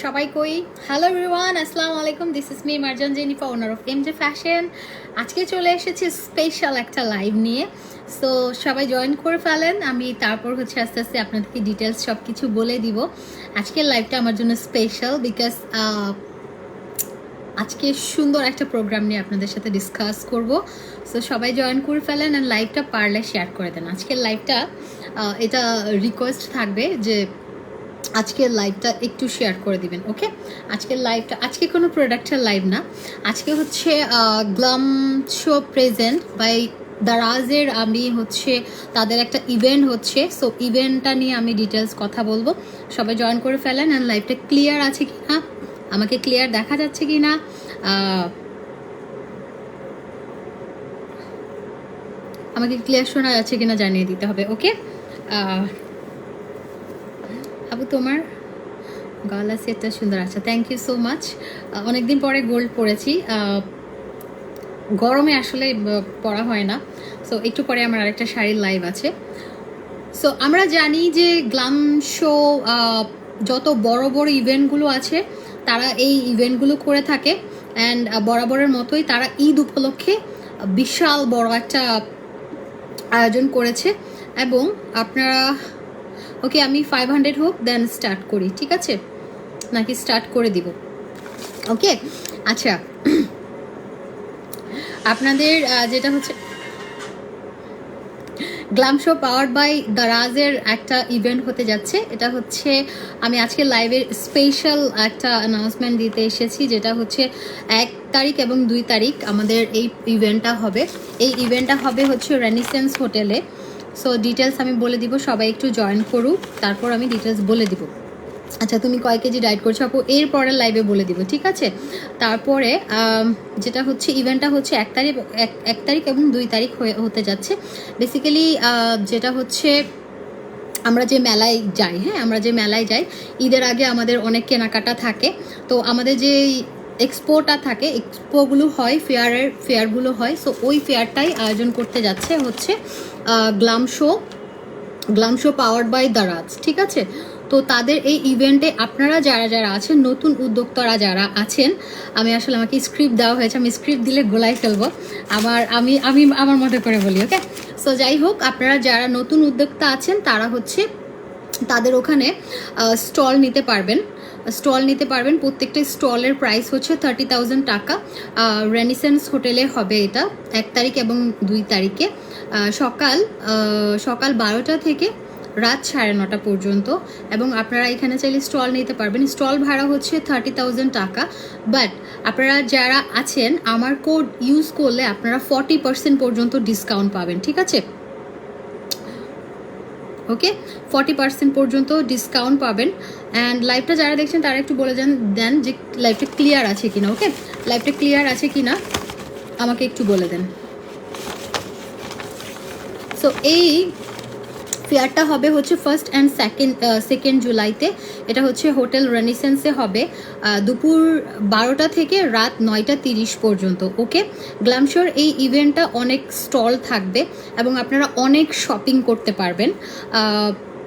সবাই কই hello everyone আসসালামু আলাইকুম this is me Marjan Jenifa owner of MJ fashion আজকে চলে এসেছি স্পেশাল একটা লাইভ নিয়ে সো সবাই জয়েন করে ফেলেন আমি তারপর হচ্ছে আস্তে আস্তে আপনাদেরকে ডিটেলস সব কিছু বলে দিব আজকের লাইভটা আমার জন্য স্পেশাল বিকজ আজকে সুন্দর একটা প্রোগ্রাম নিয়ে আপনাদের সাথে ডিসকাস করব সো সবাই জয়েন করে ফেলেন আর লাইভটা পারলে শেয়ার করে দেন আজকের লাইভটা এটা রিকোয়েস্ট থাকবে যে আজকের লাইভটা একটু শেয়ার করে দিবেন ওকে আজকের লাইভটা আজকে কোনো প্রোডাক্টের লাইভ না আজকে হচ্ছে গ্লাম শো প্রেজেন্ট বাই দারাজের আমি হচ্ছে তাদের একটা ইভেন্ট হচ্ছে সো ইভেন্টটা নিয়ে আমি ডিটেলস কথা বলবো সবাই জয়েন করে ফেলেন অ্যান্ড লাইভটা ক্লিয়ার আছে কি না আমাকে ক্লিয়ার দেখা যাচ্ছে কি না আমাকে ক্লিয়ার শোনা যাচ্ছে কিনা জানিয়ে দিতে হবে ওকে আবু তোমার গলা সেটটা সুন্দর আছে থ্যাংক ইউ সো মাচ অনেকদিন পরে গোল্ড পরেছি গরমে আসলে পরা হয় না সো একটু পরে আমার আরেকটা শাড়ির লাইভ আছে সো আমরা জানি যে গ্লাম শো যত বড় বড় ইভেন্টগুলো আছে তারা এই ইভেন্টগুলো করে থাকে অ্যান্ড বরাবরের মতোই তারা ঈদ উপলক্ষে বিশাল বড় একটা আয়োজন করেছে এবং আপনারা ওকে আমি 500 হোক দেন স্টার্ট করি ঠিক আছে নাকি স্টার্ট করে দিব ওকে আচ্ছা আপনাদের যেটা হচ্ছে গ্লাম শো পাওয়ার্ড বাই দারাজের একটা ইভেন্ট হতে যাচ্ছে এটা হচ্ছে আমি আজকে লাইভের স্পেশাল একটা অ্যানাউন্সমেন্ট দিতে এসেছি যেটা হচ্ছে 1 তারিখ এবং 2 তারিখ আমাদের এই ইভেন্টটা হবে এই ইভেন্টটা হবে হচ্ছে রেনিসেন্স হোটেলে সো ডিটেলস আমি বলে দিব সবাই একটু জয়েন করুক তারপর আমি ডিটেলস বলে দিব আচ্ছা তুমি কয় কেজি ডায়েট করছো আপু এর পরের লাইভে বলে দিব ঠিক আছে তারপরে যেটা হচ্ছে ইভেন্টটা হচ্ছে 1 তারিখ এবং 2 তারিখ হতে যাচ্ছে বেসিক্যালি যেটা হচ্ছে আমরা যে মেলায় যাই হ্যাঁ আমরা যে মেলায় যাই ঈদের আগে আমাদের অনেক কেনাকাটা থাকে তো আমাদের যে এক্সপোটা থাকে এক্সপোগুলো হয় ফেয়ারগুলো হয় সো ওই ফেয়ারটাই আয়োজন করতে যাচ্ছে হচ্ছে glam show powered by Daraz ঠিক আছে তো তাদের এই ইভেন্টে আপনারা যারা যারা আছেন নতুন উদ্যোক্তারা যারা আছেন আমি আসলে আমাকে স্ক্রিপ্ট দেওয়া হয়েছে আমি স্ক্রিপ্ট দিলে গোলাই ফেলবো আমি আমার মতো করে বলি ওকে সো যাই হোক আপনারা যারা নতুন উদ্যোক্তা আছেন তারা হচ্ছে তাদের ওখানে স্টল নিতে পারবেন প্রত্যেকটা স্টলের প্রাইস হচ্ছে 30,000 টাকা রেনিসেন্স হোটেলে হবে এটা 1 তারিখ এবং 2 তারিখে সকাল 12টা থেকে রাত 9:30 পর্যন্ত এবং আপনারা এখানে চাইলে স্টল নিতে পারবেন স্টল ভাড়া হচ্ছে 30,000 টাকা বাট আপনারা যারা আছেন আমার কোড ইউজ করলে আপনারা 40% পর্যন্ত ডিসকাউন্ট পাবেন ঠিক আছে ওকে 40% পর্যন্ত ডিসকাউন্ট পাবেন অ্যান্ড লাইভটা যারা দেখছেন তারা একটু বলে দেন যে লাইভটা ক্লিয়ার আছে কিনা ওকে লাইভটা ক্লিয়ার আছে কিনা আমাকে একটু বলে দেন সো এই ফেয়ারটা হবে হচ্ছে 1 and 2 জুলাইতে এটা হচ্ছে হোটেল রেনিসেন্সে হবে দুপুর 12টা থেকে রাত 9:30 পর্যন্ত ওকে গ্ল্যামশোর এই ইভেন্টটা অনেক স্টল থাকবে এবং আপনারা অনেক শপিং করতে পারবেন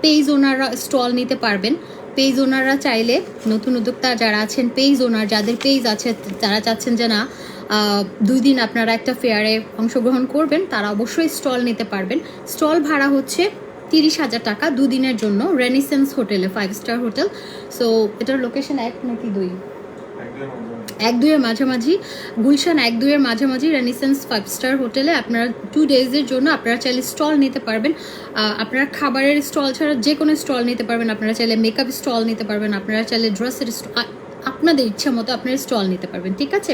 পেজ ওনাররা স্টল নিতে পারবেন পেজ ওনাররা চাইলে নতুন উদ্যোক্তা যারা আছেন পেজ ওনার যাদের পেজ আছে যারা চাচ্ছেন যে না 2 দিন আপনারা একটা ফেয়ারে অংশগ্রহণ করবেন তারা অবশ্যই স্টল নিতে পারবেন স্টল ভাড়া হচ্ছে 30,000 টাকা 2 দিনের জন্য রেনিসেন্স হোটেলে 5 স্টার হোটেল সো এটার লোকেশন 1 নাকি 2 1-2 এর মাঝামাঝি গুলশান 1-2 এর মাঝামাঝি রেনিসেন্স 5 স্টার হোটেলে আপনারা 2 ডেজের জন্য আপনারা চাইলে স্টল নিতে পারবেন আপনারা খাবারের স্টল ছাড়া যে কোনো স্টল নিতে পারবেন আপনারা চাইলে মেকআপ স্টল নিতে পারবেন আপনারা চাইলে ড্রেসের আপনাদের ইচ্ছা মতো আপনারা স্টল নিতে পারবেন ঠিক আছে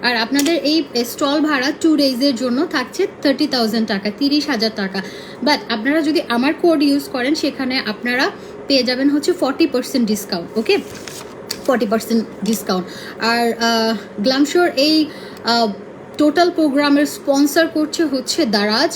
আর আপনাদের এই স্টল ভাড়া 2 ডেজের জন্য থাকছে 30,000 টাকা 30,000 টাকা বাট আপনারা যদি আমার কোড ইউজ করেন সেখানে আপনারা পেয়ে যাবেন হচ্ছে 40% ডিসকাউন্ট ওকে 40% ডিসকাউন্ট আর গ্ল্যামশোর এই টোটাল প্রোগ্রামের স্পন্সর করছে হচ্ছে দারাজ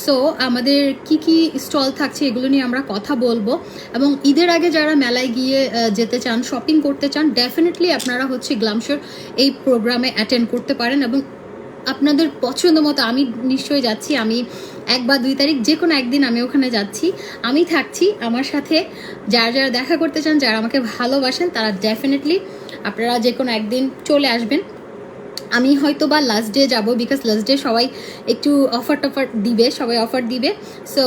সো আমাদের কি স্টল থাকছে এগুলো নিয়ে আমরা কথা বলবো এবং ঈদের আগে যারা মেলায় গিয়ে যেতে চান শপিং করতে চান ডেফিনেটলি আপনারা হচ্ছে গ্ল্যামশোর এই প্রোগ্রামে অ্যাটেন্ড করতে পারেন এবং আপনাদের পছন্দ মতো আমি নিশ্চয়ই যাচ্ছি আমি 1 বা 2 তারিখ যে কোনো একদিন আমি ওখানে যাচ্ছি, আমি থাকছি। আমার সাথে যারা যারা দেখা করতে চান, যারা আমাকে ভালোবাসেন, তারা ডেফিনেটলি আপনারা যে কোনো একদিন চলে আসবেন। আমি হয়তো বা লাস্ট ডে যাবো, বিকজ লাস্ট ডে সবাই একটু অফার টফার দিবে, সবাই অফার দিবে। সো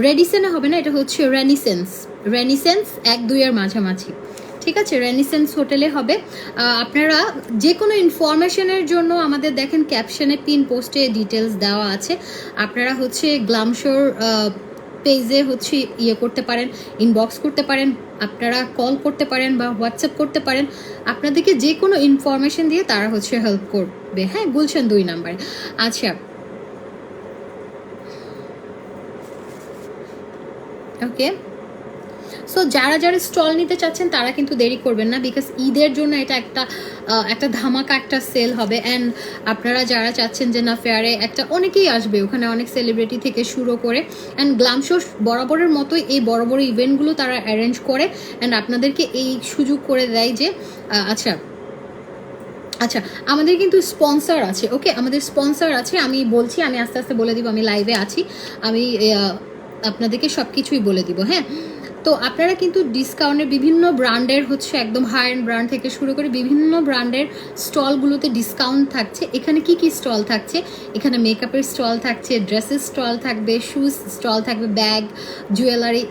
রেডিসেনে হবে না, এটা হচ্ছে রেনিসেন্স 1-2 এর মাঝামাঝি, ঠিক আছে? রেনিসেন্স হোটেলে হবে। আপনারা যে কোনো ইনফরমেশনের জন্য আমাদের দেখেন ক্যাপশনে পিন পোস্টে ডিটেলস দেওয়া আছে। আপনারা হচ্ছে গ্ল্যামশোর পেজে হচ্ছে ইয়ে করতে পারেন, ইনবক্স করতে পারেন, আপনারা কল করতে পারেন বা হোয়াটসঅ্যাপ করতে পারেন। আপনাদেরকে যে কোনো ইনফরমেশন দিয়ে তারা হচ্ছে হেল্প করবে। হ্যাঁ, গুলশান 2 নাম্বারে। আচ্ছা, ওকে। সো যারা যারা স্টল নিতে চাচ্ছেন তারা কিন্তু দেরি করবেন না, বিকজ ঈদের জন্য এটা একটা ধামাকা একটা সেল হবে। অ্যান্ড আপনারা যারা চাচ্ছেন যে না ফেয়ারে একটা অনেকেই আসবে, ওখানে অনেক সেলিব্রিটি থেকে শুরু করে, অ্যান্ড গ্ল্যামশো বরাবরের মতোই এই বড় বড় ইভেন্টগুলো তারা অ্যারেঞ্জ করে অ্যান্ড আপনাদেরকে এই সুযোগ করে দেয় যে আচ্ছা আচ্ছা আমাদের কিন্তু স্পন্সর আছে। ওকে, আমাদের স্পন্সর আছে, আমি বলছি, আমি আস্তে আস্তে বলে দিব, আমি লাইভে আছি, আমি আপনাদেরকে সব কিছুই বলে দিব। হ্যাঁ, তো আপনারা কিন্তু ডিসকাউন্টের বিভিন্ন ব্র্যান্ডের হচ্ছে একদম হাই এন্ড ব্র্যান্ড থেকে শুরু করে বিভিন্ন ব্র্যান্ডের স্টলগুলোতে ডিসকাউন্ট থাকছে। এখানে কি কি স্টল থাকছে? এখানে মেকআপের স্টল থাকছে, ড্রেসের স্টল থাকবে, শুজ স্টল থাকবে, bag, jewellery,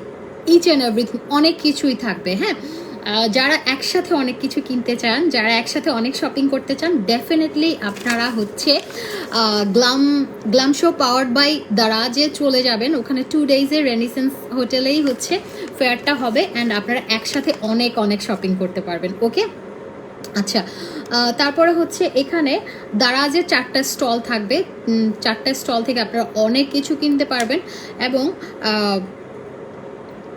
each and everything, অনেক কিছুই থাকবে। হ্যাঁ, যারা একসাথে অনেক কিছু কিনতে চান, যারা একসাথে অনেক শপিং করতে চান, ডেফিনেটলি আপনারা হচ্ছে গ্ল্যামশো পাওয়ার্ড বাই দারাজে চলে যাবেন। ওখানে 2 ডেজের রেনিসেন্স হোটেলেই হচ্ছে ফেয়ারটা হবে অ্যান্ড আপনারা একসাথে অনেক অনেক শপিং করতে পারবেন। ওকে, আচ্ছা, তারপরে হচ্ছে এখানে দারাজের 4টা স্টল থাকবে। 4টা স্টল থেকে আপনারা অনেক কিছু কিনতে পারবেন। এবং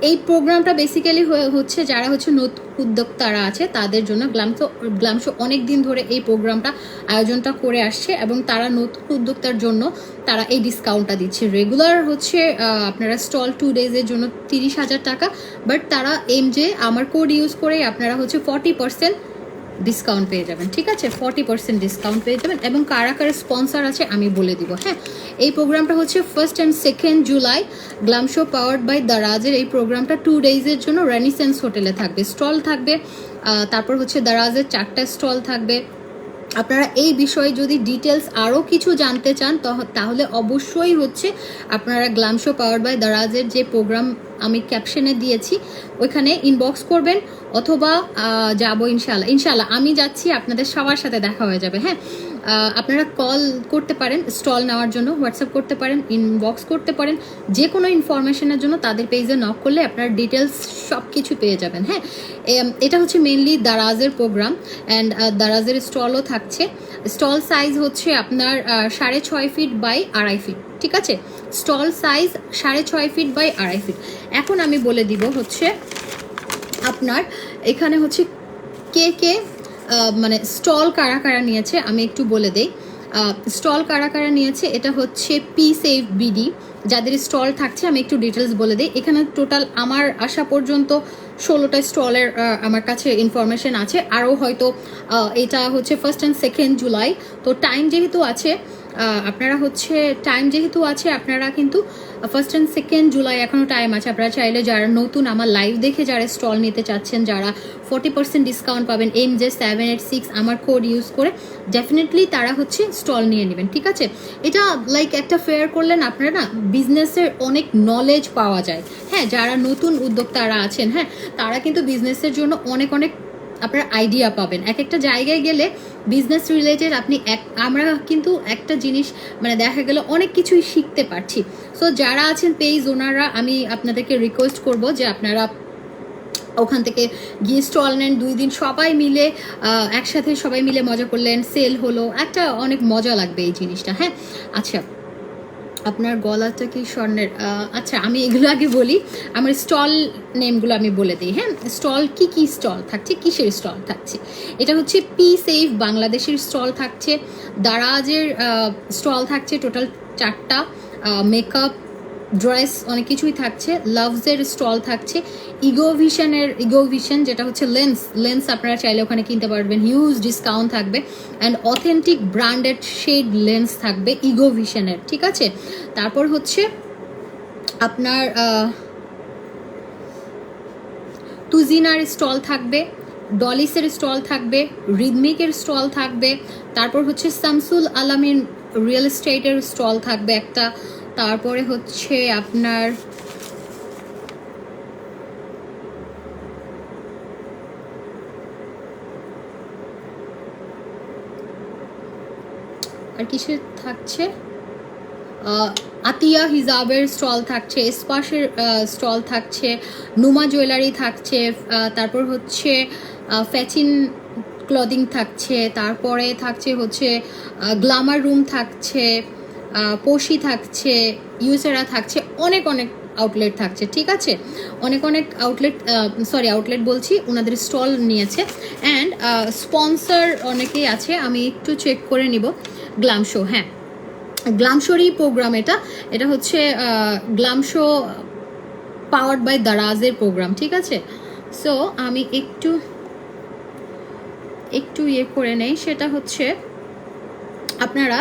এই প্রোগ্রামটা বেসিক্যালি হচ্ছে যারা হচ্ছে নতুন উদ্যোক্তারা আছে তাদের জন্য। গ্ল্যামশো অনেক দিন ধরে এই প্রোগ্রামটা আয়োজনটা করে আসছে এবং তারা নতুন উদ্যোক্তার জন্য তারা এই ডিসকাউন্টটা দিচ্ছে। রেগুলার হচ্ছে আপনারা স্টল 2 ডেজের জন্য 30,000 টাকা, বাট তারা যে আমার কোড ইউজ করে আপনারা হচ্ছে 40% ডিসকাউন্ট পেয়ে যাবেন। ঠিক আছে, 40% ডিসকাউন্ট পেয়ে যাবেন। এবং কারা কারা স্পন্সর আছে আমি বলে দিব। হ্যাঁ, এই প্রোগ্রামটা হচ্ছে 1st and 2nd July glam show powered by দারাজের এই প্রোগ্রামটা 2 ডেজের জন্য রেনিসেন্স হোটেলে থাকবে, স্টল থাকবে। তারপর হচ্ছে দারাজের 4টা স্টল থাকবে। আপনারা এই বিষয়ে যদি ডিটেলস আরও কিছু জানতে চান তাহলে অবশ্যই হচ্ছে আপনারা গ্ল্যামশো পাওয়ার্ড বাই দারাজের যে প্রোগ্রাম আমি ক্যাপশনে দিয়েছি ওইখানে ইনবক্স করবেন, অথবা যাবো ইনশাল্লাহ আমি যাচ্ছি, আপনাদের সবার সাথে দেখা হয়ে যাবে। হ্যাঁ, আপনারা কল করতে পারেন স্টল নেওয়ার জন্য, হোয়াটসঅ্যাপ করতে পারেন, ইনবক্স করতে পারেন, যে কোনো ইনফরমেশনের জন্য তাদের পেজে নক করলে আপনারা ডিটেলস সব কিছু পেয়ে যাবেন। হ্যাঁ, এটা হচ্ছে মেনলি দারাজের প্রোগ্রাম অ্যান্ড দারাজের স্টলও থাকছে। স্টল সাইজ হচ্ছে আপনার 6.5 ফিট বাই 2.5 ফিট। ঠিক আছে, stall size 6.5 feet by 2.5 feet. এখন আমি বলে দিব হচ্ছে আপনার এখানে হচ্ছে কে মানে স্টল কারা কারা নিয়েছে আমি একটু বলে দেই। স্টল কারা কারা নিয়েছে, এটা হচ্ছে পি সেভ বিডি যাদের স্টল থাকছে, আমি একটু ডিটেলস বলে দিই। এখানে টোটাল আমার আসা পর্যন্ত 16টা স্টলের আমার কাছে ইনফরমেশন আছে, আরও হয়তো এটা হচ্ছে 1st and 2nd জুলাই। তো টাইম যেহেতু আছে আপনারা কিন্তু 1st and 2nd জুলাই এখনও টাইম আছে। আপনারা চাইলে যারা নতুন আমার লাইভ দেখে যারা স্টল নিতে চাচ্ছেন, যারা 40% ডিসকাউন্ট পাবেন MJ786 আমার কোড ইউজ করে, ডেফিনেটলি তারা হচ্ছে স্টল নিয়ে নেবেন। ঠিক আছে, এটা লাইক একটা ফেয়ার করলেন আপনারা না, বিজনেসের অনেক নলেজ পাওয়া যায়। হ্যাঁ, যারা নতুন উদ্যোক্তারা আছেন, হ্যাঁ, তারা কিন্তু বিজনেসের জন্য অনেক আপনার আইডিয়া পাবেন। এক একটা জায়গায় গেলে বিজনেস রিলেটেড আমরা কিন্তু একটা জিনিস মানে দেখা গেল অনেক কিছুই শিখতে পারছি। সো যারা আছেন পেজ ওনারা, আমি আপনাদেরকে রিকোয়েস্ট করব যে আপনারা ওখান থেকে গিয়ে স্টল নেন, 2 দিন সবাই মিলে একসাথে সবাই মিলে মজা করলেন, সেল হলো, একটা অনেক মজা লাগবে এই জিনিসটা। হ্যাঁ, আচ্ছা, আপনার গলাটা কি স্বর্ণের? আচ্ছা, আমি এগুলো আগে বলি, আমার স্টল নেমগুলো আমি বলে দিই। হ্যাঁ, স্টল কি স্টল থাকছে, কিসের স্টল থাকছে, এটা হচ্ছে পি সেভ বাংলাদেশের স্টল থাকছে, দারাজের স্টল থাকছে টোটাল 4টা, মেকআপ, ড্রেস অনেক কিছুই থাকছে, লাভসের স্টল থাকছে, ইগো ভিশন যেটা হচ্ছে লেন্স আপনারা চাইলে ওখানে কিনতে পারবেন, হিউজ ডিসকাউন্ট থাকবে and authentic branded shade lens থাকবে ইগো ভিশনের, ঠিক আছে। তারপর হচ্ছে আপনার তুজিনার স্টল থাকবে, ডলিসের স্টল থাকবে, রিদমিকের স্টল থাকবে, তারপর হচ্ছে শামসুল আলামিন রিয়েল এস্টেটের স্টল থাকবে একটা, তারপরে হচ্ছে আপনার আর কিছু থাকছে, আতিয়া হিজাবের স্টল থাকছে, স্পাসের স্টল থাকছে, নুমা জুয়েলারি থাকছে, তারপর হচ্ছে ফ্যাচিন ক্লদিং থাকছে, তারপরে থাকছে হচ্ছে গ্লামার রুম থাকছে, পোশি থাকছে, ইউসেরা থাকছে, অনেক আউটলেট থাকছে, ঠিক আছে। অনেক আউটলেট বলছি, ওনাদের স্টল নিয়েছে অ্যান্ড স্পন্সর অনেকেই আছে, আমি একটু চেক করে নিব। গ্ল্যাম শো, হ্যাঁ গ্ল্যাম শোরই প্রোগ্রাম, এটা হচ্ছে গ্ল্যাম শো পাওয়ার্ড বাই দারাজের প্রোগ্রাম, ঠিক আছে। সো আমি একটু ইয়ে করে নেই, সেটা হচ্ছে আপনারা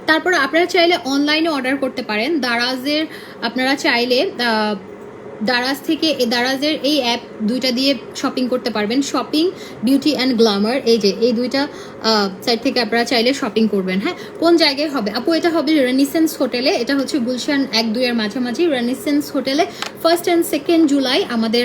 তারপর আপনারা চাইলে অনলাইনে অর্ডার করতে পারেন দারাজের, আপনারা চাইলে দারাজের এই অ্যাপ দুইটা দিয়ে শপিং করতে পারবেন, শপিং বিউটি অ্যান্ড গ্ল্যামার, এই দুইটা সাইট থেকে আপনারা চাইলে শপিং করবেন। হ্যাঁ, কোন জায়গায় হবে আপু? এটা হবে রেনিসেন্স হোটেলে, এটা হচ্ছে গুলশান 1-2 মাঝামাঝি রেনিসেন্স হোটেলে 1 and 2 জুলাই আমাদের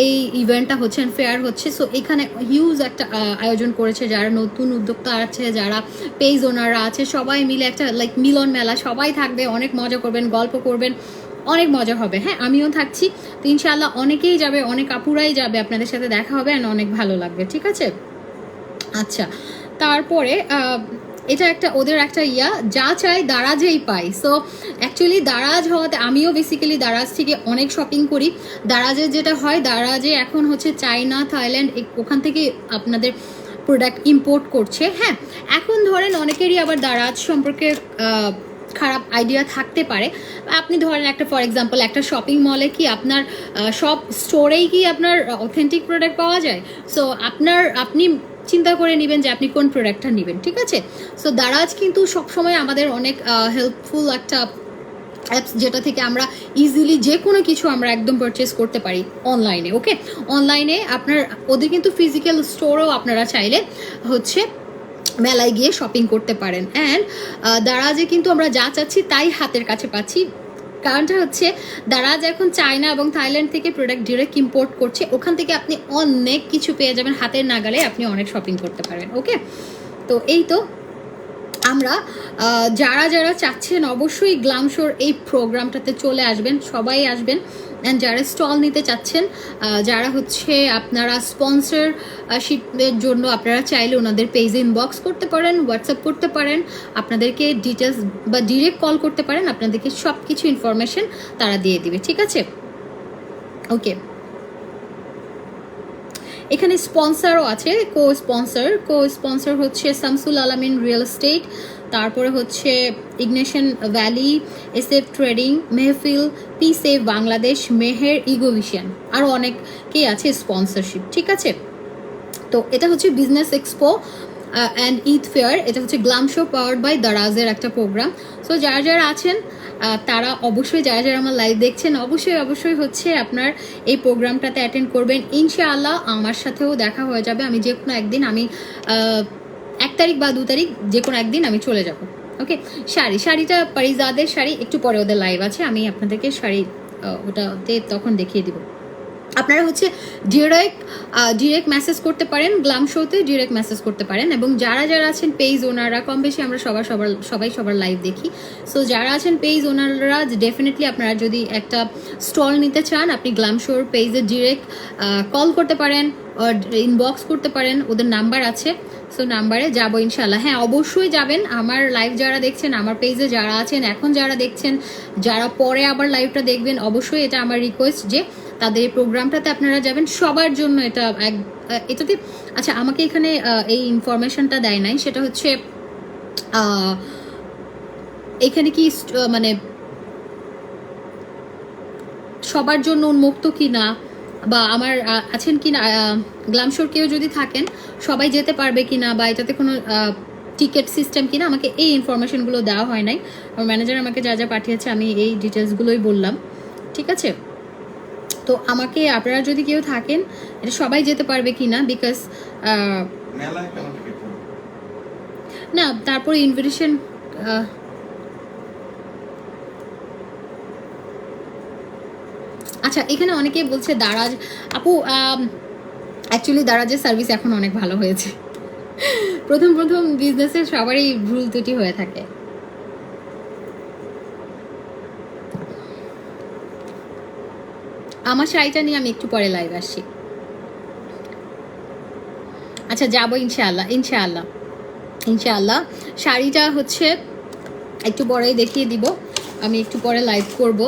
এই ইভেন্টটা হচ্ছে, ফেয়ার হচ্ছে। সো এখানে হিউজ একটা আয়োজন করেছে, যারা নতুন উদ্যোক্তা আছে, যারা পেজ ওনাররা আছে, সবাই মিলে একটা লাইক মিলন মেলা, সবাই থাকবে, অনেক মজা করবেন, গল্প করবেন, অনেক মজা হবে। হ্যাঁ, আমিও থাকছি, তো ইনশাআল্লাহ অনেকেই যাবে, অনেক আপুরাই যাবে, আপনাদের সাথে দেখা হবে অ্যান্ড অনেক ভালো লাগবে, ঠিক আছে। আচ্ছা, তারপরে এটা একটা ওদের একটা যা চাই দারাজেই পাই। সো অ্যাকচুয়ালি দারাজ হওয়াতে আমিও বেসিক্যালি দারাজ থেকে অনেক শপিং করি। দারাজের যেটা হয়, দারাজে এখন হচ্ছে চায়না, থাইল্যান্ড, ওখান থেকে আপনাদের প্রোডাক্ট ইম্পোর্ট করছে। হ্যাঁ, এখন ধরেন অনেকেরই আবার দারাজ সম্পর্কে খারাপ আইডিয়া থাকতে পারে। আপনি ধরেন একটা ফর এক্সাম্পল একটা শপিং মলে কি আপনার সব স্টোরেই কি আপনার অথেন্টিক প্রোডাক্ট পাওয়া যায়? সো আপনি চিন্তা করে নেবেন যে আপনি কোন প্রোডাক্টটা নেবেন, ঠিক আছে। সো দারাজ কিন্তু সবসময় আমাদের অনেক হেল্পফুল একটা অ্যাপস, যেটা থেকে আমরা ইজিলি যে কোনো কিছু আমরা একদম পারচেস করতে পারি অনলাইনে। ওকে, অনলাইনে আপনার ওদের কিন্তু ফিজিক্যাল স্টোরও আপনারা চাইলে হচ্ছে মেলায় গিয়ে শপিং করতে পারেন। অ্যান্ড দারাজে কিন্তু আমরা যা চাচ্ছি তাই হাতের কাছে পাচ্ছি। কারণটা হচ্ছে দারাজ এখন চায়না এবং থাইল্যান্ড থেকে প্রোডাক্ট ডিরেক্ট ইম্পোর্ট করছে, ওখান থেকে আপনি অনেক কিছু পেয়ে যাবেন হাতের নাগালে, আপনি অনেক শপিং করতে পারবেন। ওকে, তো এই তো আমরা যারা চাচ্ছেন অবশ্যই গ্ল্যাম শোর এই প্রোগ্রামটাতে চলে আসবেন, সবাই আসবেন। অ্যান্ড যারা স্টল নিতে চাচ্ছেন, যারা হচ্ছে আপনারা স্পন্সরশিপের জন্য আপনারা চাইলে ওনাদের পেজে ইনবক্স করতে পারেন, হোয়াটসঅ্যাপ করতে পারেন, আপনাদেরকে ডিটেলস বা ডিরেক্ট কল করতে পারেন, আপনাদেরকে সব কিছু ইনফরমেশন তারা দিয়ে দিবে, ঠিক আছে। ওকে, এখানে স্পন্সরও আছে, কো স্পন্সর হচ্ছে শামসুল আলামিন রিয়েল এস্টেট, তারপরে হচ্ছে ignition valley, SF trading, Mehfil, P save Bangladesh, Meher, Egovision, আরও অনেকেই আছে স্পন্সরশিপ, ঠিক আছে। তো এটা হচ্ছে business expo and Eid fair, এটা হচ্ছে গ্ল্যাম শো পাওয়ার্ড বাই দারাজের একটা প্রোগ্রাম। সো যারা আছেন তারা অবশ্যই, যারা আমার লাইভ দেখছেন অবশ্যই হচ্ছে আপনার এই প্রোগ্রামটাতে অ্যাটেন্ড করবেন। ইনশাআল্লাহ আমার সাথেও দেখা হয়ে যাবে, আমি যে কোনো একদিন, আমি 1 তারিখ বা 2 তারিখ যে কোনো একদিন আমি চলে যাব। ওকে, শাড়িটা পারিজাদের শাড়ি, একটু পরে ওদের লাইভ আছে, আমি আপনাদেরকে শাড়ি ওটাতে তখন দেখিয়ে দিব। আপনারা হচ্ছে ডিরেক্ট মেসেজ করতে পারেন, গ্ল্যাম শোতে ডিরেক্ট মেসেজ করতে পারেন। এবং যারা আছেন পেজ ওনাররা, কম বেশি আমরা সবার লাইভ দেখি। সো যারা আছেন পেজ ওনাররা, ডেফিনেটলি আপনারা যদি একটা স্টল নিতে চান, আপনি গ্ল্যাম শোর পেজে ডিরেক্ট কল করতে পারেন, ইনবক্স করতে পারেন, ওদের নাম্বার আছে। সো নাম্বারে যাবো ইনশাল্লাহ। হ্যাঁ, অবশ্যই যাবেন। আমার লাইভ যারা দেখছেন, আমার পেজে যারা আছেন, এখন যারা দেখছেন, যারা পরে আবার লাইভটা দেখবেন, অবশ্যই এটা আমার রিকোয়েস্ট যে তাদের এই প্রোগ্রামটাতে আপনারা যাবেন, সবার জন্য এটা এটাতে। আচ্ছা, আমাকে এখানে এই ইনফরমেশনটা দেয় নাই, সেটা হচ্ছে এখানে কি মানে সবার জন্য উন্মুক্ত কি না, বা আমার আছেন কি না, গ্ল্যামশোর কেউ যদি থাকেন সবাই যেতে পারবে কি না, বা এটাতে কোনো টিকিট সিস্টেম কিনা, আমাকে এই ইনফরমেশনগুলো দেওয়া হয় নাই। আমার ম্যানেজার আমাকে যা যা পাঠিয়েছে আমি এই ডিটেলসগুলোই বললাম, ঠিক আছে? তো আমাকে আপনারা যদি কেউ থাকেন, এটা সবাই যেতে পারবে কি না, বিকজ না তারপরে ইনভিটেশন। আচ্ছা, এখানে অনেকেই বলছে দারাজ আপু, অ্যাকচুয়ালি দারাজের সার্ভিস এখন অনেক ভালো হয়েছে। প্রথম প্রথম বিজনেসে সবারই ভুল ত্রুটি হয়ে থাকে। আমার শাড়িটা নিয়ে আমি একটু পরে লাইভ আসছি। আচ্ছা, যাবো ইনশাআল্লাহ, ইনশাআল্লাহ, ইনশাআল্লাহ। শাড়িটা হচ্ছে একটু পরেই দেখিয়ে দিব, আমি একটু পরে লাইভ করব।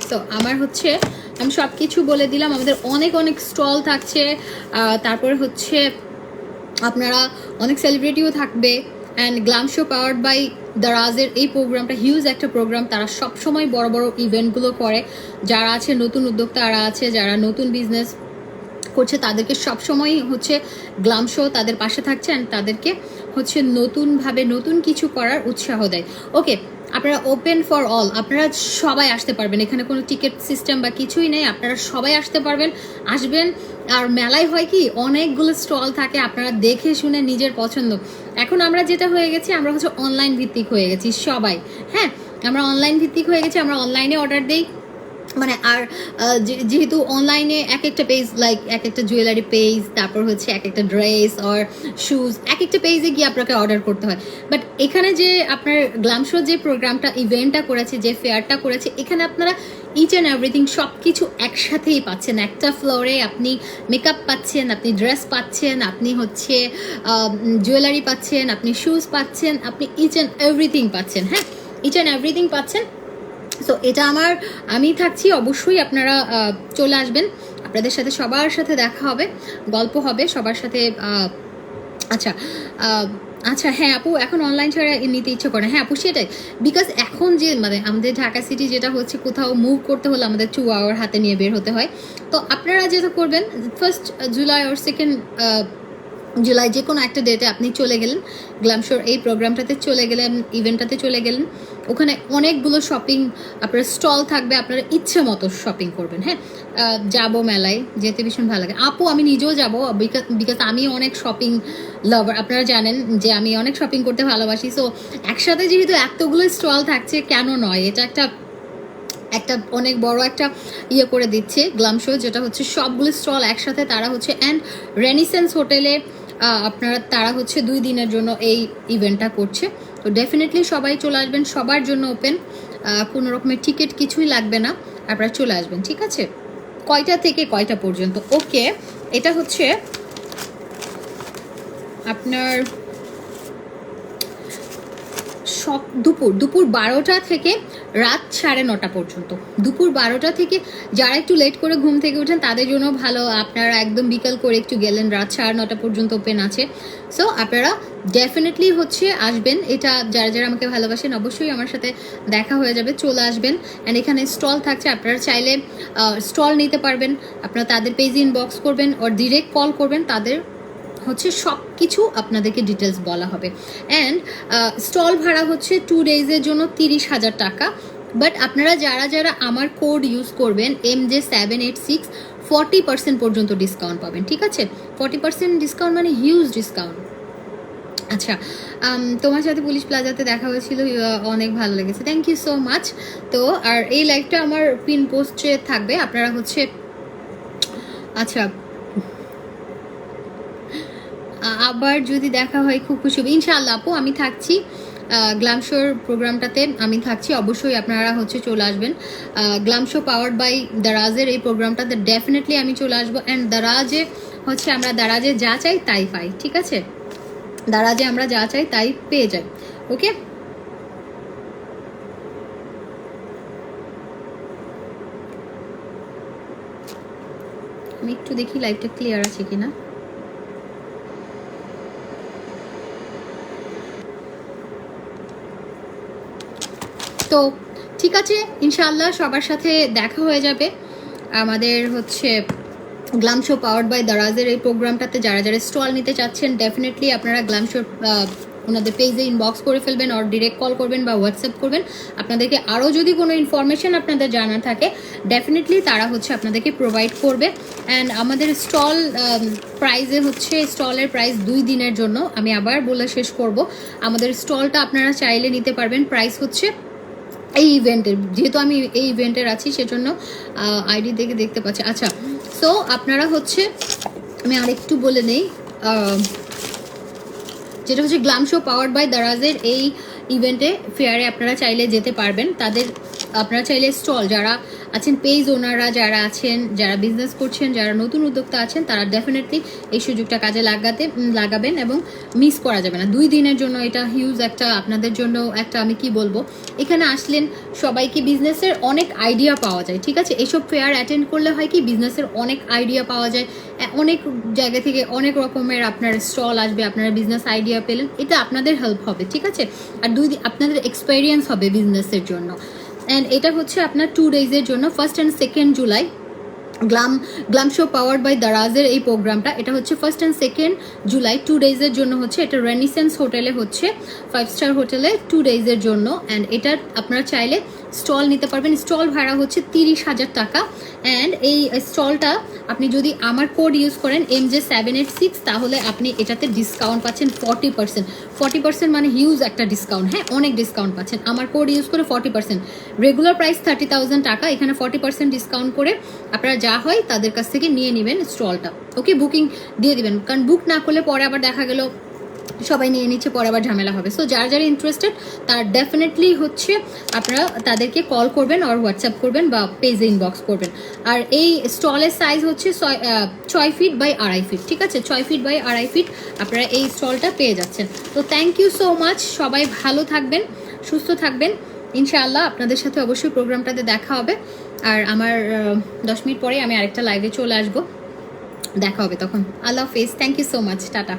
তো আমার হচ্ছে আমি সব কিছু বলে দিলাম। আমাদের অনেক অনেক স্টল থাকছে, তারপরে হচ্ছে আপনারা অনেক সেলিব্রিটিও থাকবে। And glam show powered by দারাজের এই প্রোগ্রামটা হিউজ একটা প্রোগ্রাম। তারা সবসময় বড় বড় ইভেন্টগুলো করে। যারা আছে নতুন উদ্যোক্তারা আছে, যারা নতুন বিজনেস করছে, তাদেরকে সবসময় হচ্ছে গ্ল্যাম শো তাদের পাশে থাকছে অ্যান্ড তাদেরকে হচ্ছে নতুনভাবে নতুন কিছু করার উৎসাহ দেয়। ওকে, আপনারা ওপেন ফর অল, আপনারা সবাই আসতে পারবেন, এখানে কোনো টিকিট সিস্টেম বা কিছুই নেই, আপনারা সবাই আসতে পারবেন, আসবেন। আর মেলায় হয় কি অনেকগুলো স্টল থাকে, আপনারা দেখে শুনে নিজের পছন্দ। এখন আমরা যেটা হয়ে গেছি, আমরা হচ্ছে অনলাইন ভিত্তিক হয়ে গেছি সবাই। হ্যাঁ, আমরা অনলাইন ভিত্তিক হয়ে গেছি, আমরা অনলাইনে অর্ডার দিই। মানে আর যেহেতু অনলাইনে এক একটা পেজ, লাইক এক একটা জুয়েলারি পেজ, তারপর হচ্ছে এক একটা ড্রেস অর শুজ, এক একটা পেজে গিয়ে আপনাকে অর্ডার করতে হয়। বাট এখানে যে আপনার গ্ল্যাম শো যে প্রোগ্রামটা ইভেন্টটা করেছে, যে ফেয়ারটা করেছে, এখানে আপনারা ইচ অ্যান্ড এভরিথিং সব কিছু একসাথেই পাচ্ছেন। একটা ফ্লোরে আপনি মেকআপ পাচ্ছেন, আপনি ড্রেস পাচ্ছেন, আপনি হচ্ছে জুয়েলারি পাচ্ছেন, আপনি শুজ পাচ্ছেন, আপনি ইচ অ্যান্ড এভরিথিং পাচ্ছেন। হ্যাঁ, ইচ অ্যান্ড এভরিথিং পাচ্ছেন। সো এটা আমি থাকছি, অবশ্যই আপনারা চলে আসবেন, আপনাদের সাথে সবার সাথে দেখা হবে, গল্প হবে সবার সাথে। আচ্ছা, আচ্ছা, হ্যাঁ আপু, এখন অনলাইন ছাড়া নিতে ইচ্ছে করে। হ্যাঁ আপু, সেটাই, বিকজ এখন যে মানে আমাদের ঢাকা সিটি যেটা হচ্ছে, কোথাও মুভ করতে হলে আমাদের 2 আওয়ার হাতে নিয়ে বের হতে হয়। তো আপনারা যেটা করবেন, 1 জুলাই or 2 জুলাই যে কোনো একটা ডেটে আপনি চলে গেলেন, গ্ল্যাম শোর এই প্রোগ্রামটাতে চলে গেলেন, ইভেন্টটাতে চলে গেলেন। ওখানে অনেকগুলো শপিং আপনার স্টল থাকবে, আপনারা ইচ্ছে মতো শপিং করবেন। হ্যাঁ, যাবো মেলায়, যেতে ভীষণ ভালো লাগে আপু, আমি নিজেও যাবো, বিকজ আমি অনেক শপিং লাভার, আপনারা জানেন যে আমি অনেক শপিং করতে ভালোবাসি। সো একসাথে যেহেতু এতগুলো স্টল থাকছে, কেন নয়, এটা একটা অনেক বড় একটা ইয়ে করে দিচ্ছে গ্ল্যাম শো, যেটা হচ্ছে সবগুলো স্টল একসাথে তারা হচ্ছে। অ্যান্ড রেনিসেন্স হোটেলে তারা হচ্ছে 2 দিনের জন্য এই ইভেন্টটা করছে। তো ডেফিনেটলি সবাই চলে আসবেন, সবার জন্য ওপেন, কোনো রকমের টিকিট কিছুই লাগবে না, আপনারা চলে আসবেন, ঠিক আছে? কয়টা থেকে কয়টা পর্যন্ত? ওকে, এটা হচ্ছে আপনার দুপুর 12টা থেকে রাত 9:30 পর্যন্ত। দুপুর 12টা থেকে, যারা একটু লেট করে ঘুম থেকে উঠেন তাদের জন্য ভালো, আপনারা একদম বিকাল করে একটু গেলেন, রাত 9:30 পর্যন্ত ওপেন আছে। সো আপনারা ডেফিনেটলি হচ্ছে আসবেন। এটা যারা যারা আমাকে ভালোবাসেন অবশ্যই আমার সাথে দেখা হয়ে যাবে, চলে আসবেন। অ্যান্ড এখানে স্টল থাকছে, আপনারা চাইলে স্টল নিতে পারবেন, আপনারা তাদের পেজে ইনবক্স করবেন ওর ডিরেক্ট কল করবেন, তাদের হচ্ছে সব কিছু আপনাদেরকে ডিটেলস বলা হবে। অ্যান্ড স্টল ভাড়া হচ্ছে 2 ডেজের জন্য 30,000 টাকা। বাট আপনারা যারা যারা আমার কোড ইউজ করবেন MJ786, 40% পর্যন্ত ডিসকাউন্ট পাবেন, ঠিক আছে? 40% ডিসকাউন্ট মানে হিউজ ডিসকাউন্ট। আচ্ছা, তোমার সাথে পুলিশ প্লাজাতে দেখা হয়েছিল, অনেক ভালো লেগেছে, থ্যাংক ইউ সো মাচ। তো আর এই লাইভটা আমার পিন পোস্টে থাকবে, আপনারা হচ্ছে আচ্ছা আবার যদি দেখা হয় খুব খুশি হবে ইনশাআল্লাহ। আপু, আমি থাকছি গ্ল্যাম শোর প্রোগ্রামটাতে, আমি থাকছি, অবশ্যই আপনারা হচ্ছে চলে আসবেন। গ্ল্যাম শো পাওয়ার্ড বাই দারাজের এই প্রোগ্রামটাতে ডেফিনেটলি আমি চলে আসবো। অ্যান্ড দারাজে হচ্ছে আমরা দারাজে যা চাই তাই পাই, ঠিক আছে? দারাজে আমরা যা চাই তাই পেয়ে যাই। ওকে, আমি একটু দেখি লাইভটা ক্লিয়ার আছে কিনা। তো ঠিক আছে, ইনশাআল্লাহ সবার সাথে দেখা হয়ে যাবে। আমাদের হচ্ছে গ্ল্যাম শো পাওয়ার্ড বাই দারাজের এই প্রোগ্রামটাতে যারা যারা স্টল নিতে চাচ্ছেন, ডেফিনেটলি আপনারা গ্ল্যাম শো ওনাদের পেজে ইনবক্স করে ফেলবেন, আর ডিরেক্ট কল করবেন বা হোয়াটসঅ্যাপ করবেন। আপনাদেরকে আরও যদি কোনো ইনফরমেশন আপনাদের জানার থাকে, ডেফিনেটলি তারা হচ্ছে আপনাদেরকে প্রোভাইড করবে। অ্যান্ড আমাদের স্টল প্রাইজে হচ্ছে, স্টলের প্রাইস 2 দিনের জন্য, আমি আবার বলে শেষ করব, আমাদের স্টলটা আপনারা চাইলে নিতে পারবেন। প্রাইস হচ্ছে এই ইভেন্টের, যেহেতু আমি এই ইভেন্টের আছি সেজন্য আইডি দেখে দেখতে পাচ্ছি। আচ্ছা, সো আপনারা হচ্ছে, আমি আরেকটু বলে নেই, যেটা হচ্ছে গ্ল্যাম শো পাওয়ার্ড বাই দারাজের এই ইভেন্টে ফেয়ারে আপনারা চাইলে যেতে পারবেন। আপনারা চাইলে স্টল যারা আছেন, পেজ ওনাররা যারা আছেন, যারা বিজনেস করছেন, যারা নতুন উদ্যোক্তা আছেন, তারা ডেফিনেটলি এই সুযোগটা কাজে লাগাবেন এবং মিস করা যাবে না। 2 দিনের জন্য এটা হিউজ একটা আপনাদের জন্য একটা, আমি কি বলবো, এখানে আসলেন সবাইকে বিজনেসের অনেক আইডিয়া পাওয়া যায়। ঠিক আছে, এইসব ফেয়ার অ্যাটেন্ড করলে হয় কি, বিজনেসের অনেক আইডিয়া পাওয়া যায়, অনেক জায়গা থেকে অনেক রকমের আপনার স্টল আসবে, আপনারা বিজনেস আইডিয়া পেলেন, এটা আপনাদের হেল্প হবে। ঠিক আছে, আর 2 দিন আপনাদের এক্সপেরিয়েন্স হবে বিজনেসের জন্য। অ্যান্ড এটা হচ্ছে আপনার 2 ডেজের জন্য, 1st and 2nd July glam show powered by দারাজের এই প্রোগ্রামটা, এটা হচ্ছে 1st and 2nd জুলাই 2 ডেজের জন্য হচ্ছে। এটা রেনিসেন্স হোটেলে হচ্ছে, 5 স্টার হোটেলে 2 ডেজের জন্য। অ্যান্ড এটা আপনারা চাইলে স্টল নিতে পারবেন। স্টল ভাড়া হচ্ছে 30,000 টাকা। অ্যান্ড এই স্টলটা আপনি যদি আমার কোড ইউজ করেন MJ786, তাহলে আপনি এটাতে ডিসকাউন্ট পাচ্ছেন 40%। 40% মানে হিউজ একটা ডিসকাউন্ট, হ্যাঁ, অনেক ডিসকাউন্ট পাচ্ছেন। আমার কোড ইউজ করে 40%, রেগুলার প্রাইস 30,000 টাকা, এখানে 40% ডিসকাউন্ট করে আপনারা যা হয় তাদের কাছ থেকে নিয়ে নেবেন স্টলটা। ওকে, বুকিং দিয়ে দিবেন, কারণ বুক না করলে পরে আবার দেখা গেল সবাই নিয়ে নিচ্ছে, পরে আবার ঝামেলা হবে। সো যারা যারা ইন্টারেস্টেড তারা ডেফিনেটলি হচ্ছে আপনারা তাদেরকে কল করবেন আর হোয়াটসঅ্যাপ করবেন বা পেজে ইনবক্স করবেন। আর এই স্টলের সাইজ হচ্ছে 6 ফিট বাই 2.5 ফিট। ঠিক আছে, 6 ফিট বাই 2.5 ফিট আপনারা এই স্টলটা পেয়ে যাচ্ছেন। তো থ্যাংক ইউ সো মাচ, সবাই ভালো থাকবেন, সুস্থ থাকবেন। ইনশাআল্লাহ আপনাদের সাথে অবশ্যই প্রোগ্রামটাতে দেখা হবে। আর আমার 10 মিনিট পরে আমি আরেকটা লাইভে চলে আসবো, দেখা হবে তখন। আল্লাহ হাফেজ, thank you so much, tata.